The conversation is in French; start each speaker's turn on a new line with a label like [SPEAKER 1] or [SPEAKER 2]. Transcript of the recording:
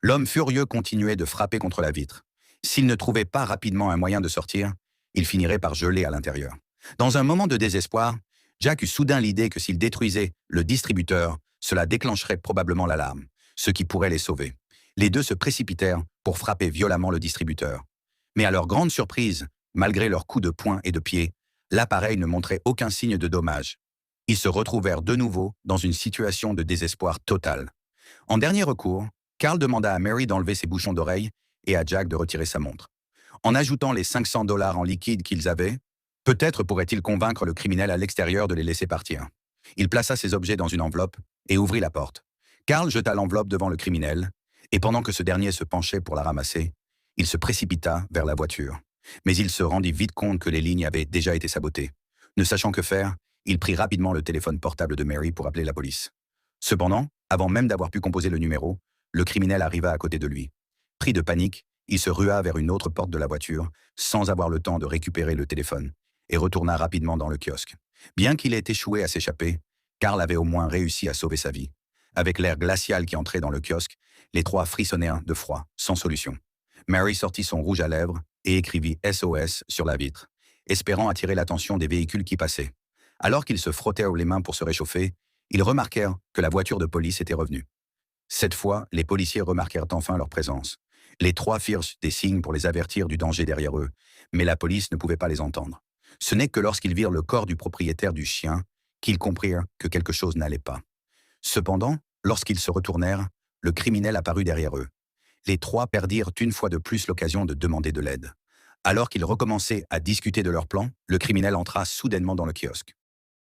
[SPEAKER 1] L'homme furieux continuait de frapper contre la vitre. S'il ne trouvait pas rapidement un moyen de sortir, il finirait par geler à l'intérieur. Dans un moment de désespoir, Jack eut soudain l'idée que s'il détruisait le distributeur, cela déclencherait probablement l'alarme, ce qui pourrait les sauver. Les deux se précipitèrent pour frapper violemment le distributeur. Mais à leur grande surprise, malgré leurs coups de poing et de pied, l'appareil ne montrait aucun signe de dommage. Ils se retrouvèrent de nouveau dans une situation de désespoir total. En dernier recours, Carl demanda à Mary d'enlever ses bouchons d'oreilles et à Jack de retirer sa montre. En ajoutant les 500 $ en liquide qu'ils avaient, peut-être pourrait-il convaincre le criminel à l'extérieur de les laisser partir. Il plaça ses objets dans une enveloppe et ouvrit la porte. Carl jeta l'enveloppe devant le criminel, et pendant que ce dernier se penchait pour la ramasser, il se précipita vers la voiture. Mais il se rendit vite compte que les lignes avaient déjà été sabotées. Ne sachant que faire, il prit rapidement le téléphone portable de Mary pour appeler la police. Cependant, avant même d'avoir pu composer le numéro, le criminel arriva à côté de lui. Pris de panique, il se rua vers une autre porte de la voiture, sans avoir le temps de récupérer le téléphone, et retourna rapidement dans le kiosque. Bien qu'il ait échoué à s'échapper, Carl avait au moins réussi à sauver sa vie. Avec l'air glacial qui entrait dans le kiosque, les trois frissonnèrent de froid, sans solution. Mary sortit son rouge à lèvres et écrivit SOS sur la vitre, espérant attirer l'attention des véhicules qui passaient. Alors qu'ils se frottèrent les mains pour se réchauffer, ils remarquèrent que la voiture de police était revenue. Cette fois, les policiers remarquèrent enfin leur présence. Les trois firent des signes pour les avertir du danger derrière eux, mais la police ne pouvait pas les entendre. Ce n'est que lorsqu'ils virent le corps du propriétaire du chien qu'ils comprirent que quelque chose n'allait pas. Cependant, lorsqu'ils se retournèrent, le criminel apparut derrière eux. Les trois perdirent une fois de plus l'occasion de demander de l'aide. Alors qu'ils recommençaient à discuter de leur plan, le criminel entra soudainement dans le kiosque.